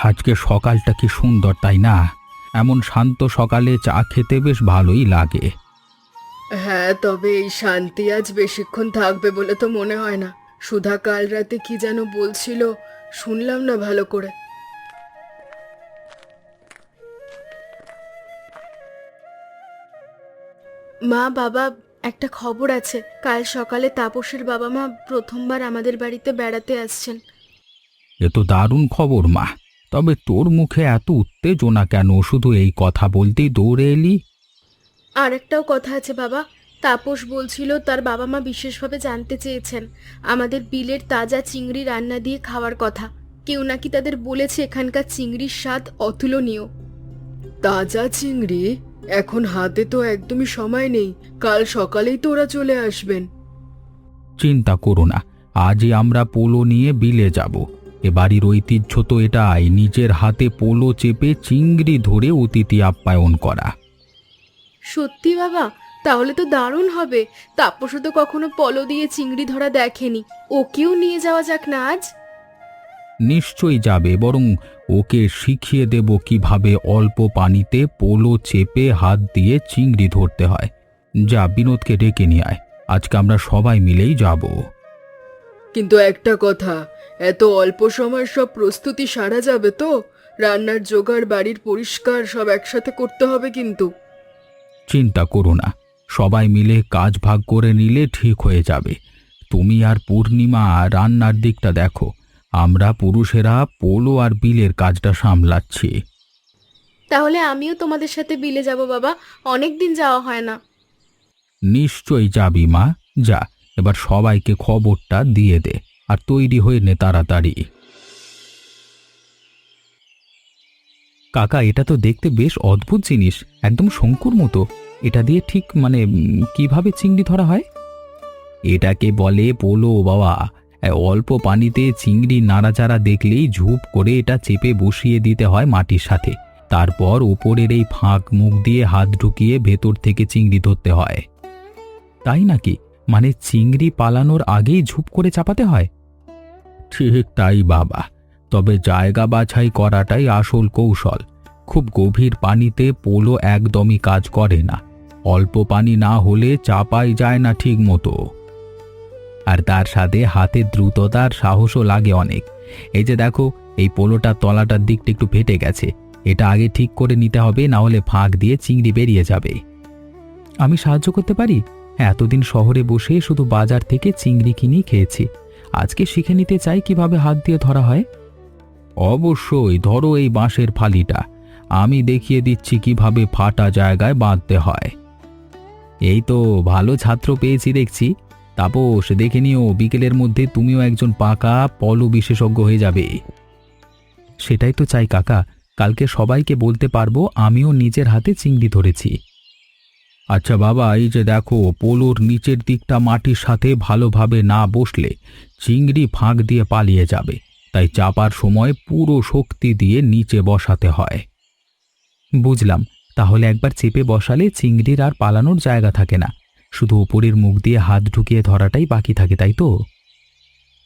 আজকে সকালটা কি সুন্দর তাই না? এমন শান্ত সকালে চা খেতে বেশ ভালোই লাগে। হ্যাঁ, তবে এই শান্তি আজ বেশিক্ষণ থাকবে বলে তো মনে হয় না। সুধা কাল রাতে কি যেন বলছিল, শুনলাম না ভালো করে। মা বাবা, একটা খবর আছে। কাল সকালে তাপসের বাবা মা প্রথমবার আমাদের বাড়িতে বেড়াতে আসছেন। এ তো দারুণ খবর মা। তবে তোর মুখে এত উত্তেজনা কেন? শুধু এই কথা বলতেই দৌড়ে এলি? আর একটাও কথা আছে বাবা। তাপস বলছিল তার বাবা মা বিশেষভাবে জানতে চেয়েছেন আমাদের বিলের তাজা চিংড়ি রান্না দিয়ে খাওয়ার কথা। কেউ নাকি তাদের বলেছে এখানকার চিংড়ির স্বাদ অতুলনীয়। তাজা চিংড়ি? এখন হাতে তো একদমই সময় নেই। কাল সকালেই তো ওরা চলে আসবেন। চিন্তা করো না, আজই আমরা পোলো নিয়ে বিলে যাব। এ বাড়ির ঐতিহ্য তো এটাই, নিজের হাতে পোলো চেপে চিংড়ি ধরে অতিথি আপ্যায়ন করা। সত্যি বাবা? তাহলে তো দারুণ হবে। তাপসও তো কখনো পলো দিয়ে চিংড়ি ধরা দেখেনি। ওকেও নিয়ে যাওয়া যাক না আজ। নিশ্চয়ই যাবে, বরং ওকে শিখিয়ে দেব কিভাবে অল্প পানিতে পোলো চেপে হাত দিয়ে চিংড়ি ধরতে হয়। যা, বিনোদকে ডেকে নিয়ে আয়, আজকে আমরা সবাই মিলেই যাব। কিন্তু একটা কথা, এত অল্প সময় সব প্রস্তুতি সারা যাবে তো? রান্নার জোগাড়, বাড়ির পরিষ্কার সব একসাথে করতে হবে কিন্তু। চিন্তা করো না, সবাই মিলে কাজ ভাগ করে নিলে ঠিক হয়ে যাবে। তুমি আর পূর্ণিমা রান্নার দিকটা দেখো, আমরা পুরুষেরা পোলো আর বিলের কাজটা সামলাচ্ছি। তাহলে আমিও তোমাদের সাথে বিলে যাব বাবা। অনেক দিন যাওয়া হয় না। নিশ্চয়ই যাবি মা, যা। এবার সবাইকে খবরটা দিয়ে দে, আর তৈরি হয়ে নে তাড়াতাড়ি। কাকা, এটা তো দেখতে বেশ অদ্ভুত জিনিস, একদম শঙ্কুর মতো। এটা দিয়ে ঠিক কিভাবে চিংড়ি ধরা হয়? এটাকে বলে পোলো বাবা। অল্প পানিতে চিংড়ি নাড়াচাড়া দেখলেই ঝুপ করে এটা চেপে বসিয়ে দিতে হয় মাটির সাথে। তারপর উপরের এই ফাঁক মুখ দিয়ে হাত ঢুকিয়ে ভেতর থেকে চিংড়ি ধরতে হয়। তাই নাকি? মানে চিংড়ি পালানোর আগেই ঝুপ করে চাপাতে হয়? ঠিক তাই বাবা, তবে জায়গা বাছাই করাটাই আসল কৌশল। খুব গভীর পানিতে পোলো একদমই কাজ করে না। অল্প পানি না হলে চাপাই যায় না ঠিক মতো। আর তার সাথে হাতের দ্রুততার সাহসও লাগে অনেক। এই যে দেখো, এই পোলোটার তলাটার দিকটা একটু ফেটে গেছে। এটা আগে ঠিক করে নিতে হবে, না হলে ফাঁক দিয়ে চিংড়ি বেরিয়ে যাবে। আমি সাহায্য করতে পারি? হ্যাঁ, এতদিন শহরে বসে শুধু বাজার থেকে চিংড়ি কিনেই খেয়েছি। আজকে শিখে নিতে চাই কিভাবে হাত দিয়ে ধরা হয়। অবশ্যই, ধরো এই বাঁশের ফালিটা, আমি দেখিয়ে দিচ্ছি কিভাবে ফাটা জায়গায় বাঁধতে হয়। এই তো, ভালো ছাত্র পেয়েছি দেখছি। তাপস, দেখে নিও বিকেলের মধ্যে তুমিও একজন পাকা পলো বিশেষজ্ঞ হয়ে যাবে। সেটাই তো চাই কাকা, কালকে সবাইকে বলতে পারবো আমিও নিজের হাতে চিংড়ি ধরেছি। আচ্ছা বাবা, এই যে দেখো, পোলোর নিচের দিকটা মাটির সাথে ভালোভাবে না বসলে চিংড়ি ফাঁক দিয়ে পালিয়ে যাবে। তাই চাপার সময় পুরো শক্তি দিয়ে নিচে বসাতে হয়। বুঝলাম। তাহলে একবার চেপে বসালে চিংড়ির আর পালানোর জায়গা থাকে না, শুধু উপরের মুখ দিয়ে হাত ঢুকিয়ে ধরাটাই বাকি থাকে, তাই তো?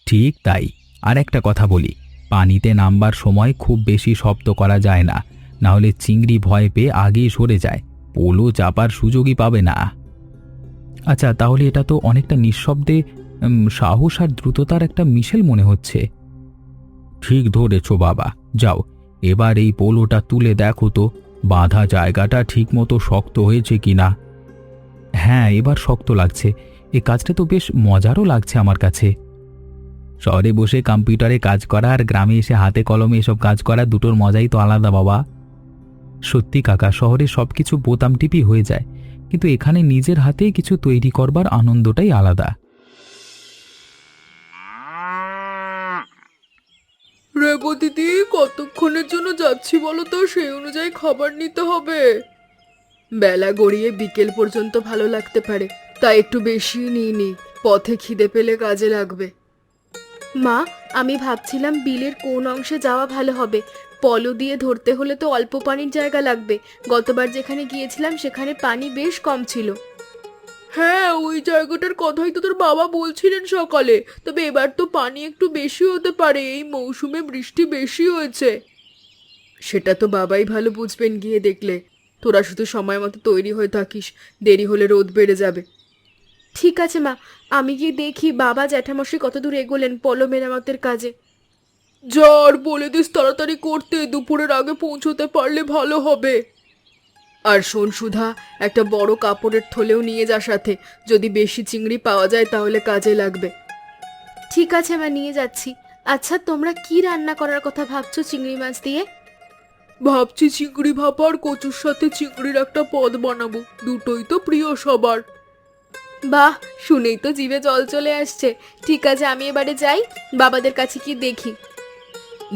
ঠিক তাই। আর একটা কথা বলি, পানিতে নামবার সময় খুব বেশি শব্দ করা যায় না, না হলে চিংড়ি ভয় পেয়ে আগেই সরে যায়, পোলো চাপার সুযোগই পাবে না। আচ্ছা, তাহলে এটা তো অনেকটা নিঃশব্দে সাহস আর দ্রুততার একটা মিশেল মনে হচ্ছে। ঠিক ধরেছ বাবা। যাও, এবার এই পোলোটা তুলে দেখো তো, বাঁধা জায়গাটা ঠিকমতো শক্ত হয়েছে কিনা। হ্যাঁ, এবার শক্ত লাগছে। এই কাজটা তো বেশ মজারও লাগছে আমার কাছে। শহরে বসে কম্পিউটারে কাজ করা আর গ্রামে এসে হাতে কলমে এসব কাজ করা, দুটোর মজাই তো আলাদা বাবা। সত্যি কাকা, শহরে সবকিছু বোতাম টিপি হয়ে যায়, কিন্তু এখানে নিজের হাতে কিছু তৈরি করবার আনন্দটাই আলাদা। রেবো দিদি, কতক্ষণের জন্য যাচ্ছি বলো তো? সেই অনুযায়ী খাবার নিতে হবে। বেলা গড়িয়ে বিকেল পর্যন্ত ভালো লাগতে পারে, তাই একটু বেশি নিয়ে নি। পথে খিদে পেলে কাজে লাগবে। মা, আমি ভাবছিলাম বিলের কোন অংশে যাওয়া ভালো হবে। পলো দিয়ে ধরতে হলে তো অল্প পানির জায়গা লাগবে। গতবার যেখানে গিয়েছিলাম সেখানে পানি বেশ কম ছিল। হ্যাঁ, ওই জায়গাটার কথাই তো তোর বাবা বলছিলেন সকালে। তবে এবার তো পানি একটু বেশি হতে পারে, এই মৌসুমে বৃষ্টি বেশি হয়েছে। সেটা তো বাবাই ভালো বুঝবেন গিয়ে দেখলে। তোরা শুধু সময় মতো তৈরি হয়ে থাকিস, দেরি হলে রোদ বেড়ে যাবে। ঠিক আছে মা, আমি গিয়ে দেখি বাবা জ্যাঠামশাই কত দূর এগোলেন পলো মেরামতের কাজে। যার বলে দিস তাড়াতাড়ি করতে, দুপুরের আগে পৌঁছতে পারলে ভালো হবে। আর শোন সুধা, একটা বড় কাপড়ের থলেও নিয়ে যা সাথে, যদি বেশি চিংড়ি পাওয়া যায় তাহলে কাজে লাগবে। ঠিক আছে মা, নিয়ে যাচ্ছি। আচ্ছা, তোমরা কি রান্না করার কথা ভাবছো চিংড়ি মাছ দিয়ে? ভাবছি চিংড়ি ভাপা আর কচুর সাথে চিংড়ির একটা পদ বানাবো, দুটোই তো প্রিয় সবার। বাহ, শুনেই তো জিভে জল চলে আসছে। ঠিক আছে, আমি এবারে যাই, বাবাদের কাছে কি দেখি।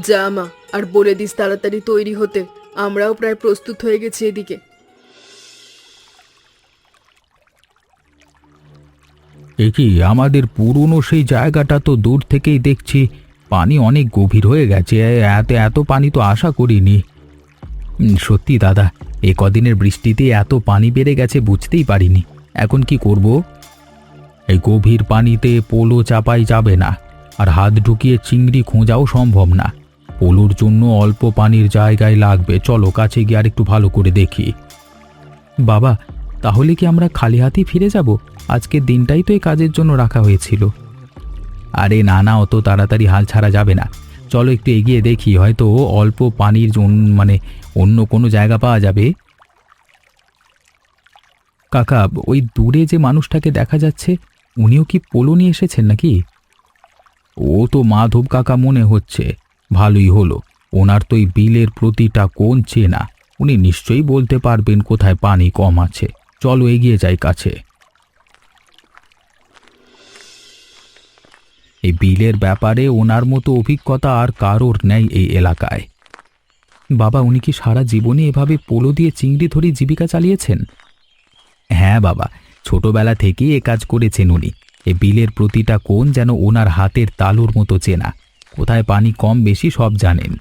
যা মা, আর বলে দিস তাড়াতাড়ি তৈরি হতে, আমরাও প্রায় প্রস্তুত হয়ে গেছি এদিকে। এ কি, আমাদের পুরনো সেই জায়গাটা তো দূর থেকেই দেখছি পানি অনেক গভীর হয়ে গেছে। এত এত পানি তো আশা করিনি। সত্যি দাদা, এ কদিনের বৃষ্টিতে এত পানি বেড়ে গেছে বুঝতেই পারিনি। এখন কি করব? এই গভীর পানিতে পোলো চাপাই যাবে না, আর হাত ঢুকিয়ে চিংড়ি খোঁজাও সম্ভব না। পোলোর জন্য অল্প পানির জায়গায় লাগবে। চলো কাছে গিয়ে আর একটু ভালো করে দেখি। বাবা, তাহলে কি আমরা খালি হাতেই ফিরে যাব? আজকের দিনটাই তো এই কাজের জন্য রাখা হয়েছিল। আরে না না, অত তাড়াতাড়ি হাল ছাড়া যাবে না। চলো একটু এগিয়ে দেখি, হয়তো অল্প পানির জন্য অন্য কোনো জায়গা পাওয়া যাবে। কাকা, ওই দূরে যে মানুষটাকে দেখা যাচ্ছে, উনিও কি পোলো নিয়ে এসেছেন নাকি? ও তো মাধব কাকা মনে হচ্ছে। ভালোই হলো, ওনার তো এই বিলের প্রতিটা কোণ চেনা। উনি নিশ্চয়ই বলতে পারবেন কোথায় পানি কম আছে। চলো এগিয়ে যাই কাছে। এই বিলের ব্যাপারে ওনার মতো অভিজ্ঞতা আর কারোর নেই এই এলাকায়। বাবা, উনি কি সারা জীবনে এভাবে পোলো দিয়ে চিংড়ি ধরে জীবিকা চালিয়েছেন? হ্যাঁ বাবা, ছোটবেলা থেকেই এ কাজ করেছেন উনি। এই বিলের প্রতিটা কোণ যেন ওনার হাতের তালুর মতো চেনা। কোথায় পানি কম বেশি সব জানেন।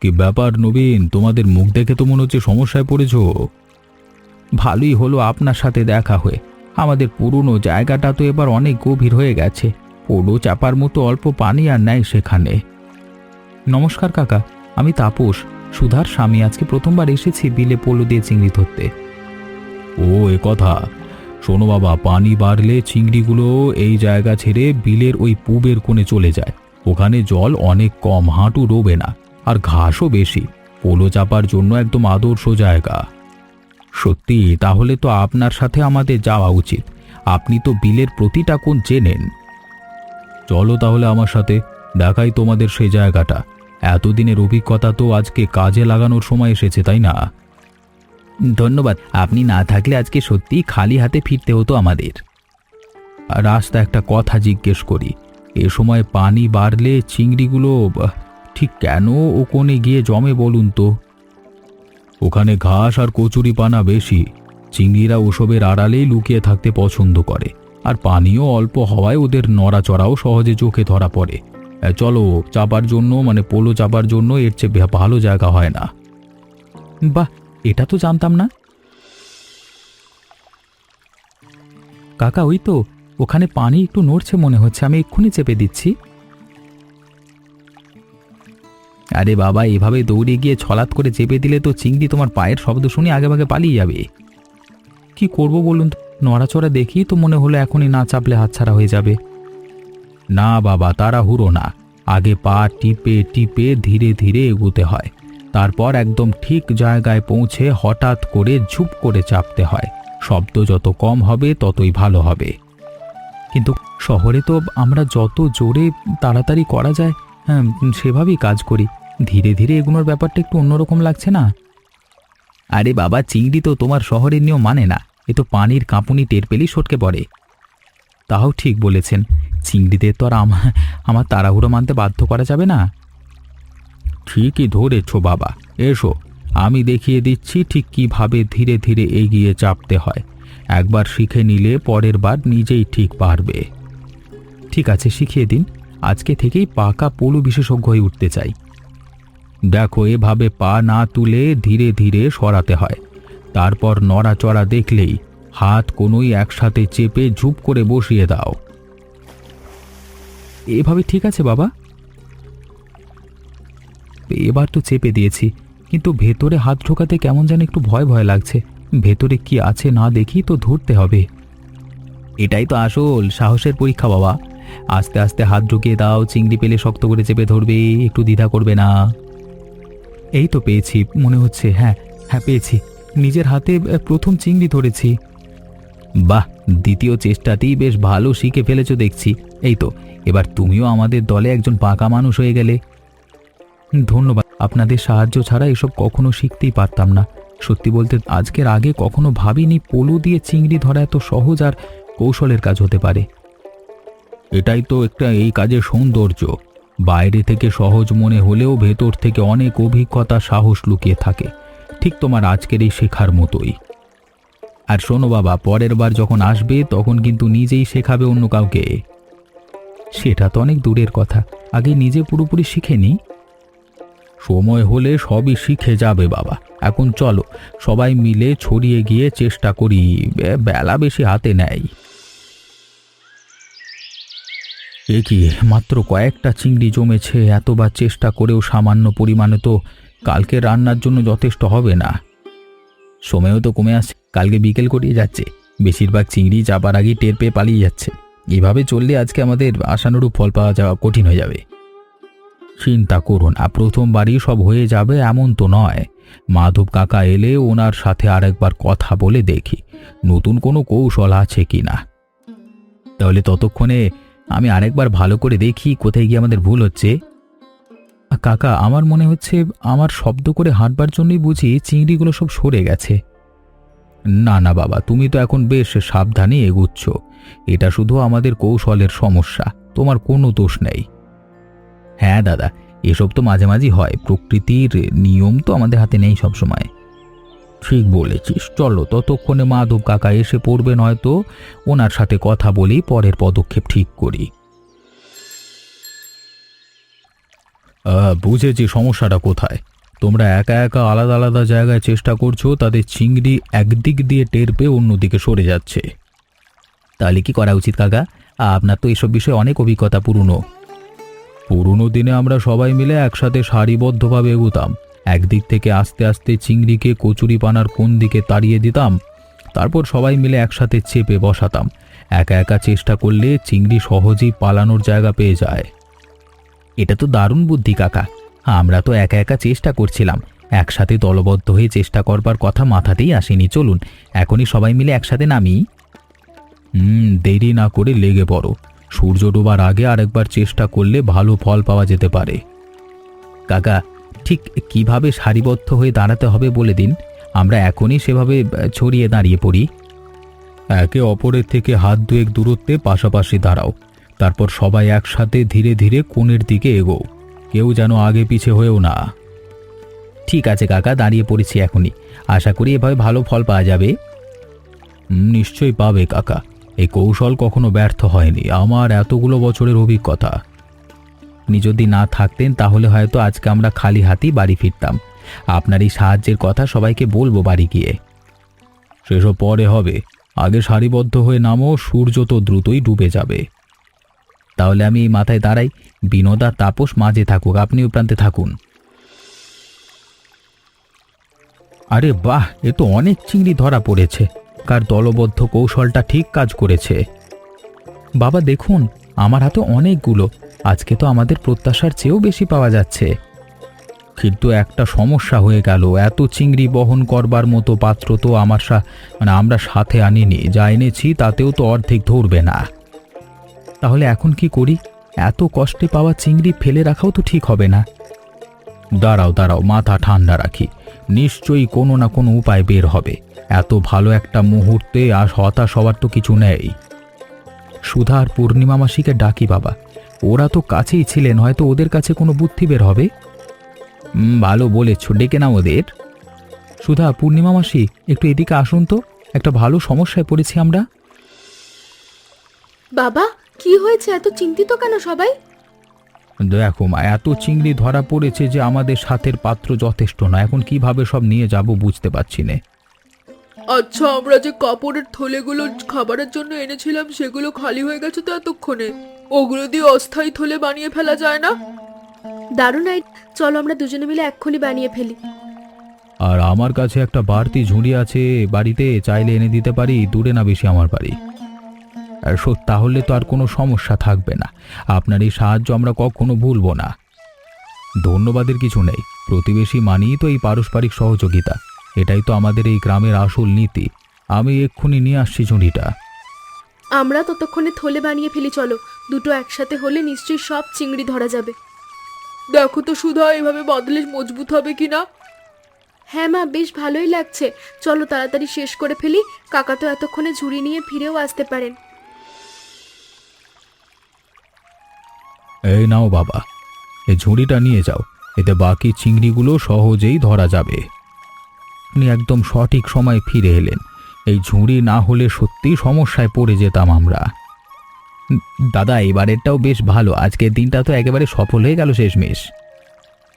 কি ব্যাপার নবীন, তোমাদের মুখ দেখে তো মনে হচ্ছে সমস্যায় পড়েছো। ভালোই হলো আপনার সাথে দেখা হয়ে। আমাদের পুরনো জায়গাটা তো এবার অনেক গভীর হয়ে গেছে। পোলো চাপার মতো অল্প পানি আর নেই সেখানে। নমস্কার কাকা, আমি তাপস, সুধার স্বামী। আজকে প্রথমবার এসেছি বিলে পোলো দিয়ে চিংড়ি ধরতে। ও, এ কথা। শোনো বাবা, পানি বাড়লে চিংড়িগুলো এই জায়গা ছেড়ে বিলের ওই পূবের কোণে চলে যায়। ওখানে জল অনেক কম, হাঁটু ডোবে না, আর ঘাসও বেশি। পোলো চাপার জন্য একদম আদর্শ জায়গা। সত্যি? তাহলে তো আপনার সাথে আমাদের যাওয়া উচিত। আপনি তো বিলের প্রতিটা কোণ চেনেন। চলো তাহলে আমার সাথে, দেখাই তোমাদের সেই জায়গাটা। এতদিনের অভিজ্ঞতা তো আজকে কাজে লাগানোর সময় এসেছে, তাই না? ধন্যবাদ, আপনি না থাকলে আজকে সত্যি খালি হাতে ফিরতে হতো আমাদের। আর রাস্তা একটা কথা জিজ্ঞেস করি, এ সময় পানি বাড়লে চিংড়িগুলো ঠিক কেন ও কোণে গিয়ে জমে বলুন তো? ওখানে ঘাস আর কচুরিপানা বেশি। চিংড়িরা ওসবের আড়ালেই লুকিয়ে থাকতে পছন্দ করে, আর পানিও অল্প হওয়ায় ওদের নড়াচড়াও সহজে চোখে ধরা পড়ে। চলো, চাপার জন্য পোলো চাপার জন্য এর চেয়ে ভালো জায়গা হয় না। বাহ, এটা তো জানতাম না। কাকা, ওই তো ওখানে পানি একটু নড়ছে মনে হচ্ছে, আমি এক্ষুনি চেপে দিচ্ছি। আরে বাবা, এভাবে দৌড়ে গিয়ে ছলাৎ করে চেপে দিলে তো চিংড়ি তোমার পায়ের শব্দ শুনে আগেভাগে পালিয়ে যাবে। কি করব বলুন তো? নড়াচড়া দেখি তো মনে হলো এখনই না চাপলে হাতছাড়া হয়ে যাবে। না বাবা, তাড়াহুড়ো না। আগে পা টিপে টিপে ধীরে ধীরে এগোতে হয়। তারপর একদম ঠিক জায়গায় পৌঁছে হঠাৎ করে ঝুপ করে চাপতে হয়। শব্দ যত কম হবে ততই ভালো হবে। কিন্তু শহরে তো আমরা যত জোরে তাড়াতাড়ি করা যায়, হ্যাঁ, সেভাবেই কাজ করি। ধীরে ধীরে এগুনোর ব্যাপারটা একটু অন্যরকম লাগছে না? আরে বাবা, চিংড়ি তো তোমার শহরের নিয়ম মানে না। এ তো পানির কাঁপুনি টের পেলেই সটকে পড়ে। তাও ঠিক বলেছেন, চিংড়িদের তো আর আমার তাড়াহুড়ো মানতে বাধ্য করা যাবে না। ঠিকই ধরেছ বাবা। এসো, আমি দেখিয়ে দিচ্ছি ঠিক কিভাবে ধীরে ধীরে এগিয়ে চাপতে হয়। একবার শিখে নিলে পরের বার নিজেই ঠিক পারবে। ঠিক আছে, শিখিয়ে দিন। আজকে থেকেই পাকা পোলো বিশেষজ্ঞ হয়ে উঠতে চাই। দেখো, এভাবে পা না তুলে ধীরে ধীরে সরাতে হয়। তারপর নড়াচড়া দেখলেই হাত কোনোই একসাথে চেপে ঝুপ করে বসিয়ে দাও। এভাবে ঠিক আছে বাবা? এবার তো চেপে দিয়েছি, কিন্তু ভেতরে হাত ঢোকাতে কেমন যেন একটু ভয় ভয় লাগছে। ভেতরে কি আছে না দেখি তো ধরতে হবে। এটাই তো আসল সাহসের পরীক্ষা বাবা। আস্তে আস্তে হাত ঢুকিয়ে দাও, চিংড়ি পেলে শক্ত করে চেপে ধরবে, একটু দ্বিধা করবে না। এই তো পেয়েছি মনে হচ্ছে, হ্যাঁ হ্যাঁ পেয়েছি। নিজের হাতে প্রথম চিংড়ি ধরেছি। বাহ, দ্বিতীয় চেষ্টাতেই বেশ ভালো শিখে ফেলেছো দেখছি। এই তো, এবার তুমিও আমাদের দলে একজন পাকা মানুষ হয়ে গেলে। ধন্যবাদ, আপনাদের সাহায্য ছাড়া এসব কখনো শিখতেই পারতাম না। সত্যি বলতে আজকের আগে কখনো ভাবিনি পলো দিয়ে চিংড়ি ধরা এত সহজ আর কৌশলের কাজ হতে পারে। এটাই তো একটা এই কাজের সৌন্দর্য। বাইরে থেকে সহজ মনে হলেও ভেতর থেকে অনেক অভিজ্ঞতা সাহস লুকিয়ে থাকে, ঠিক তোমার আজকের এই শেখার মতোই। আর শোনো বাবা, পরের বার যখন আসবে তখন কিন্তু নিজেই শেখাবে অন্য কাউকে। সেটা তো অনেক দূরের কথা, আগে নিজে পুরোপুরি শিখে নি। সময় হলে সবই শিখে যাবে বাবা। এখন চলো সবাই মিলে ছড়িয়ে গিয়ে চেষ্টা করি, বেলা বেশি হাতে নেয়। এ কি, মাত্র কয়েকটা চিংড়ি জমেছে, এতবার চেষ্টা করেও সামান্য পরিমাণে তো কালকে রান্নার জন্য যথেষ্ট হবে না। সময়ও তো কমে আসছে, কালকে বিকেল গড়িয়ে যাচ্ছে, বেশিরভাগ চিংড়ি চাপার আগেই টের পেয়ে পালিয়ে যাচ্ছে। এভাবে চললে আজকে আমাদের আশানুরূপ ফল পাওয়া যাওয়া কঠিন হয়ে যাবে। চিন্তা করুন, প্রথমবারই সব হয়ে যাবে এমন তো নয়। মাধব কাকা এলে ওনার সাথে আরেকবার কথা বলে দেখি নতুন কোনো কৌশল আছে কিনা। তাহলে ততক্ষণে আমি আরেকবার ভালো করে দেখি কোথায় গিয়ে আমাদের ভুল হচ্ছে। কাকা, আমার মনে হচ্ছে আমার শব্দ করে হাঁটবার জন্যই বুঝি চিংড়িগুলো সব সরে গেছে। না না বাবা, তুমি তো এখন বেশ সাবধানে এগুচ্ছ। এটা শুধু আমাদের কৌশলের সমস্যা, তোমার কোনো দোষ নেই। হ্যাঁ দাদা, এসব তো মাঝে মাঝে হয়, প্রকৃতির নিয়ম তো আমাদের হাতে নেই সবসময়। ঠিক বলেছিস, চলো ততক্ষণে মাধব কাকা এসে পড়বেন, হয়তো ওনার সাথে কথা বলি পরের পদক্ষেপ ঠিক করি। বুঝেছি সমস্যাটা কোথায়। তোমরা একা একা আলাদা আলাদা জায়গায় চেষ্টা করছো, তাদের চিংড়ি একদিক দিয়ে টের পেয়ে অন্যদিকে সরে যাচ্ছে। তাহলে কি করা উচিত কাকা? আপনার তো এসব বিষয়ে অনেক অভিজ্ঞতা। পুরনো দিনে আমরা সবাই মিলে একসাথে সারিবদ্ধভাবে এগুতাম। একদিক থেকে আস্তে আস্তে চিংড়িকে কচুরিপানার কোন দিকে তাড়িয়ে দিতাম, তারপর সবাই মিলে একসাথে চেপে বসাতাম। একা একা চেষ্টা করলে চিংড়ি সহজেই পালানোর জায়গা পেয়ে যায়। এটা তো দারুণ বুদ্ধি কাকা। আমরা তো একা একা চেষ্টা করছিলাম, একসাথে দলবদ্ধ হয়ে চেষ্টা করবার কথা মাথাতেই আসেনি। চলুন এখনই সবাই মিলে একসাথে নামি। দেরি না করে লেগে পড়ো। সূর্য ডোবার আগে আরেকবার চেষ্টা করলে ভালো ফল পাওয়া যেতে পারে। কাকা, ঠিক কিভাবে সারিবদ্ধ হয়ে দাঁড়াতে হবে বলে দিন, আমরা এখনই সেভাবে ছড়িয়ে দাঁড়িয়ে পড়ি। একে অপরের থেকে হাত দুয়েক দূরত্বে পাশাপাশি দাঁড়াও, তারপর সবাই একসাথে ধীরে ধীরে কোণের দিকে এগোও, কেউ যেন আগে পিছে হয়েও না। ঠিক আছে কাকা, দাঁড়িয়ে পড়েছি এখনই। আশা করি এভাবে ভালো ফল পাওয়া যাবে। নিশ্চয়ই পাবে কাকা, এই কৌশল কখনো ব্যর্থ হয়নি, আমার এতগুলো বছরের অভিজ্ঞতা। আপনি যদি না থাকতেন তাহলে হয়তো আজকে আমরা খালি হাতেই বাড়ি ফিরতাম। আপনার এই সাহায্যের কথা সবাইকে বলবো বাড়ি গিয়ে। সেসব পরে হবে, আগে সারিবদ্ধ হয়ে নামো, সূর্য তো দ্রুতই ডুবে যাবে। তাহলে আমি এই মাথায় দাঁড়াই, বিনোদ আর তাপস মাঝে থাকুক, আপনিও প্রান্তে থাকুন। আরে বাহ, এ তো অনেক চিংড়ি ধরা পড়েছে। কার দলবদ্ধ কৌশলটা ঠিক কাজ করেছে। বাবা দেখুন, আমার হাতে অনেকগুলো, আজকে তো আমাদের প্রত্যাশার চেয়েও বেশি পাওয়া যাচ্ছে। কিন্তু একটা সমস্যা হয়ে গেল, এত চিংড়ি বহন করবার মতো পাত্র তো আমরা সাথে আনিনি। যা এনেছি তাতেও তো অর্ধেক ধরবে না। তাহলে এখন কি করি? এত কষ্টে পাওয়া চিংড়ি ফেলে রাখাও তো ঠিক হবে না। দাঁড়াও দাঁড়াও, মাথা ঠান্ডা রাখি, নিশ্চয়ই কোনো না কোনো উপায় বের হবে। এত ভালো একটা মুহূর্তে আর হতাশ হওয়ার তো কিছু নেই। সুধা আর পূর্ণিমা মাসিকে ডাকি বাবা, ওরা তো কাছেই ছিলেন, হয়তো ওদের কাছে কোনো বুদ্ধি বের হবে। ভালো বলেছ, ডেকে নাও ওদের। সুধা, পূর্ণিমা মাসি, একটু এদিকে আসুন তো, একটা ভালো সমস্যায় পড়েছি আমরা। বাবা, কি হয়েছে? এত চিন্তিত কেন সবাই? দেখো মা, এত চিংড়ি ধরা পড়েছে যে আমাদের সাথের পাত্র যথেষ্ট না। এখন কিভাবে সব নিয়ে যাব বুঝতে পারছি না। আচ্ছা, আমরা যে কাপড়ের থলেগুলো খাবারের জন্য এনেছিলাম সেগুলো খালি হয়ে গেছে তো এতক্ষণে। ওগুলো দিয়ে অস্থায়ী থলে বানিয়ে ফেলা যায় না? দারুণ চলো আমরা দুজনে মিলে এক্ষুনি বানিয়ে ফেলি। আর আমার কাছে একটা বাড়তি ঝুড়ি আছে, বাড়িতে চাইলে এনে দিতে পারি, দূরে না বেশি আমার বাড়ি। আর তাহলে তো আর কোনো সমস্যা থাকবে না। আপনার এই সাহায্য আমরা কখনো ভুলবো না। ধন্যবাদের কিছু নেই, প্রতিবেশী মানেই তো এই পারস্পরিক সহযোগিতা। এটাই তো আমাদের এই গ্রামের আসল নীতি। আমি এক্ষুনি নিয়ে আসছি ঝুড়িটা। আমরা ততক্ষণে থলে বানিয়ে ফেলি, চলো। দুটো একসাথে হলে নিশ্চয়ই সব চিংড়ি ধরা যাবে। দেখো তো সুধা, এভাবে বাঁধলে মজবুত হবে কিনা। হ্যাঁ মা, বেশ ভালোই লাগছে। চলো তাড়াতাড়ি শেষ করে ফেলি, কাকা তো এতক্ষণে ঝুড়ি নিয়ে ফিরেও আসতে পারেন। এই নাও বাবা, এই ঝুড়িটা নিয়ে যাও, এতে বাকি চিংড়িগুলো সহজেই ধরা যাবে। আপনি একদম সঠিক সময়ে ফিরে এলেন। এই ঝুড়ি না হলে সত্যিই সমস্যায় পড়ে যেতাম আমরা। দাদা, এবারেরটাও বেশ ভালো, আজকের দিনটা তো একেবারে সফল হয়ে গেল শেষমেশ।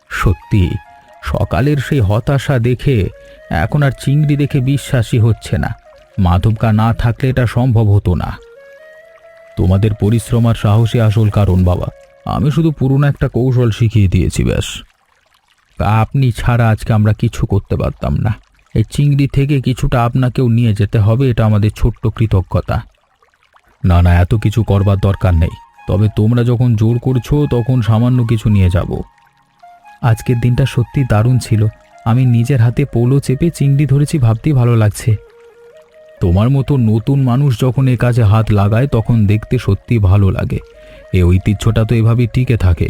সত্যি, সকালের সেই হতাশা দেখে এখন আর চিংড়ি দেখে বিশ্বাসই হচ্ছে না। মাধবকা না থাকলে এটা সম্ভব হতো না। তোমাদের পরিশ্রম আর সাহসী আসল কারণ বাবা। আমি শুধু পুরনো একটা কৌশল শিখিয়ে দিয়েছি ব্যাস। আপনি ছাড়া আজকে আমরা কিছু করতে পারতাম না। এই চিংড়ি থেকে কিছুটা আপনাকেও নিয়ে যেতে হবে, এটা আমাদের ছোট্ট কৃতজ্ঞতা। না না, এত কিছু করবার দরকার নেই, তবে তোমরা যখন জোর করছো তখন সামান্য কিছু নিয়ে যাব। আজকের দিনটা সত্যি দারুণ ছিল। আমি নিজের হাতে পোলো চেপে চিংড়ি ধরেছি, ভাবতেই ভালো লাগছে। তোমার মতো নতুন মানুষ যখন এ কাজে হাত লাগায় তখন দেখতে সত্যি ভালো লাগে। এই ঐতিহ্যটা তো এভাবেই টিকে থাকে।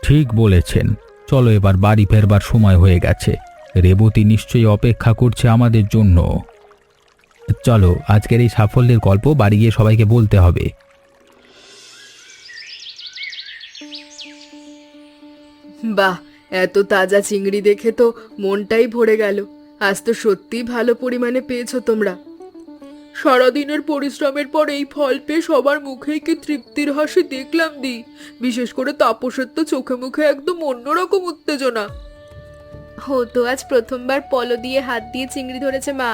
ঠিক বলেছেন। চলো এবার বাড়ি ফেরবার সময় হয়ে গেছে। রেবতী নিশ্চয়ই অপেক্ষা করছে আমাদের জন্য। চলো, আজকের এই সাফল্যের গল্প বাড়ি গিয়ে সবাইকে বলতে হবে। বাহ, এত তাজা চিংড়ি দেখে তো মনটাই ভরে গেল। আজ তো সত্যিই ভালো পরিমাণে পেয়েছো তোমরা। সারাদিনের পরিশ্রমের পর এই ফল পেয়ে সবার মুখেই কি তৃপ্তির হাসি দেখলাম দি। বিশেষ করে তাপসের তো চোখে মুখে একদম অন্যরকম উত্তেজনা। ও তো আজ প্রথমবার পলো দিয়ে হাত দিয়ে চিংড়ি ধরেছে মা,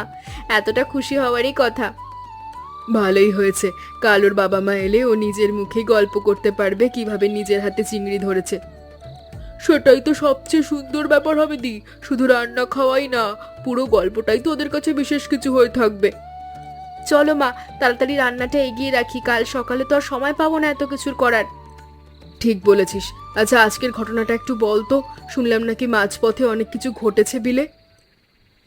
এতটা খুশি হওয়ারই কথা। ভালোই হয়েছে, কাল ওর বাবা মা এলে ও নিজের মুখেই গল্প করতে পারবে কিভাবে নিজের হাতে চিংড়ি ধরেছে। সেটাই তো সবচেয়ে সুন্দর ব্যাপার হবে দি। শুধু রান্না খাওয়াই না, পুরো গল্পটাই তো ওদের কাছে বিশেষ কিছু হয়ে থাকবে। চলো মা, তাড়াতাড়ি রান্নাটা এগিয়ে রাখি, কাল সকালে তো আর সময় পাবো না এত কিছুর করার। ঠিক বলেছিস। আচ্ছা, আজকের ঘটনাটা একটু বল তো। শুনলাম নাকি মাঝপথে অনেক কিছু ঘটেছে বিলে।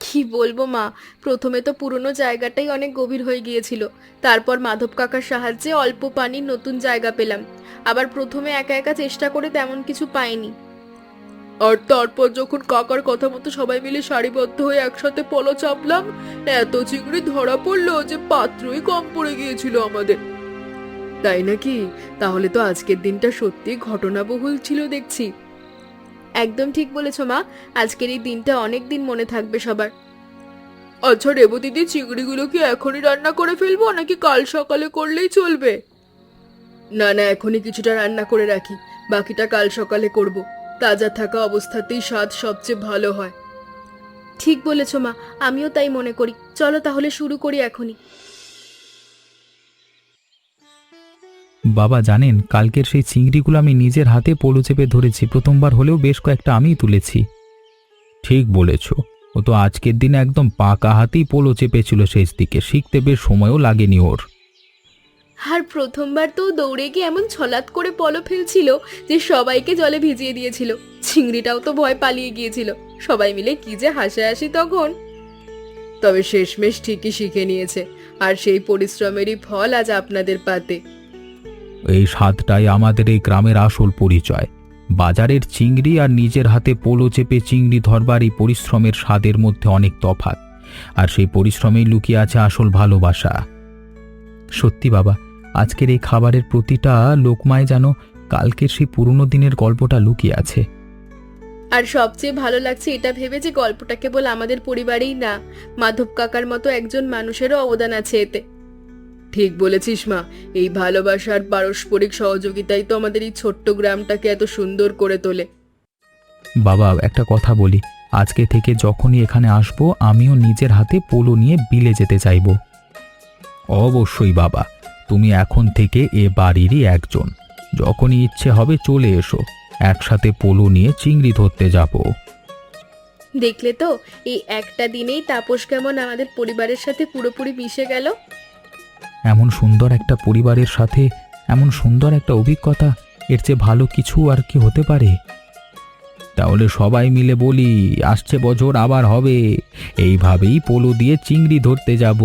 কি বলবো মা, প্রথমে তো পুরনো জায়গাটাই অনেক গভীর হয়ে গিয়েছিল। তারপর মাধব কাকার সাহায্যে অল্প পানির নতুন জায়গা পেলাম। আবার প্রথমে একা একা চেষ্টা করে তেমন কিছু পাইনি। আর তারপর যখন কাকার কথা মতো সবাই মিলে সারিবদ্ধ হয়ে একসাথে পলো চাপলাম, এত চিংড়ি ধরা পড়লো যে পাত্রই কম পড়ে গিয়েছিল আমাদের। তাই নাকি? তাহলে তো আজকের দিনটা সত্যি ঘটনাবহুল ছিল দেখছি। একদম ঠিক বলেছো মা, আজকের এই দিনটা অনেক দিন মনে থাকবে সবার। আচ্ছা রেবু দিদি, চিংড়িগুলো কি এখনই রান্না করে ফেলবো নাকি কাল সকালে করলেই চলবে? না না, এখনই কিছুটা রান্না করে রাখি, বাকিটা কাল সকালে করব। তাজা থাকা অবস্থাতেই স্বাদ সবচেয়ে ভালো হয়। ঠিক বলেছো মা, আমিও তাই মনে করি। চলো তাহলে শুরু করি এখনই। বাবা জানেন, কালকের সেই চিংড়িগুলো আমি নিজের হাতে পোলো চেপে ধরেছি। প্রথমবার হলেও বেশ কয়েকটা আমিই তুলেছি। ঠিক বলেছ, ও তো আজকের দিনে একদম পাকা হাতেই পোলো চেপেছিল শেষ দিকে, শিখতে বেশ সময়ও লাগেনি ওর। আর প্রথমবার তো দৌড়ে গিয়ে এমন ছলাৎ করে পলো ফেলছিল যে সবাইকে জলে ভিজিয়ে দিয়েছিল। চিংড়িটাও তো ভয় পালিয়ে গিয়েছিল। সবাই মিলে কি যে হাসাহাসি তখন। তবে শেষমেশ ঠিকই শিখে নিয়েছে, আর সেই পরিশ্রমেরই ফল আজ আপনাদের পাতে। এই স্বাদটাই আমাদের এই গ্রামের আসল পরিচয়। বাজারের চিংড়ি আর নিজের হাতে পোলো চেপে চিংড়ি ধরবার এই পরিশ্রমের স্বাদের মধ্যে অনেক তফাৎ, আর সেই পরিশ্রমেই লুকিয়ে আছে আসল ভালোবাসা। সত্যি বাবা, আজকের এই খাবারের প্রতিটা লোকমায় যেন কালকের সেই পুরনো দিনের গল্পটা লুকিয়ে আছে। আর সবচেয়ে ভালো লাগছে এটা ভেবে যে গল্পটা কেবল আমাদের পরিবারেই না, মাধব কাকার মতো একজন মানুষেরও অবদান আছে এতে। ঠিক বলেছিস মা, এই ভালোবাসার পারস্পরিক সহযোগিতাই তো আমাদের এই ছোট্ট গ্রামটাকে এত সুন্দর করে তোলে। বাবা একটা কথা বলি, আজকে থেকে যখনই এখানে আসবো আমিও নিজের হাতে পোলো নিয়ে বিলে যেতে চাইব। অবশ্যই বাবা, তুমি এখন থেকে এ বাড়িরই একজন। যখনই ইচ্ছে হবে চলে এসো। একসাথে পোলো নিয়ে চিংড়ি ধরতে যাব। দেখলে তো, এই একটা দিনেই তাপস কেমন আমাদের পরিবারের সাথে পুরোপুরি মিশে গেল। এমন সুন্দর একটা পরিবারের সাথে এমন সুন্দর একটা অভিজ্ঞতা, এর চেয়ে ভালো কিছু আর কি হতে পারে? তাহলে সবাই মিলে বলি, আসছে বছর আবার হবে, এইভাবেই পোলো দিয়ে চিংড়ি ধরতে যাব।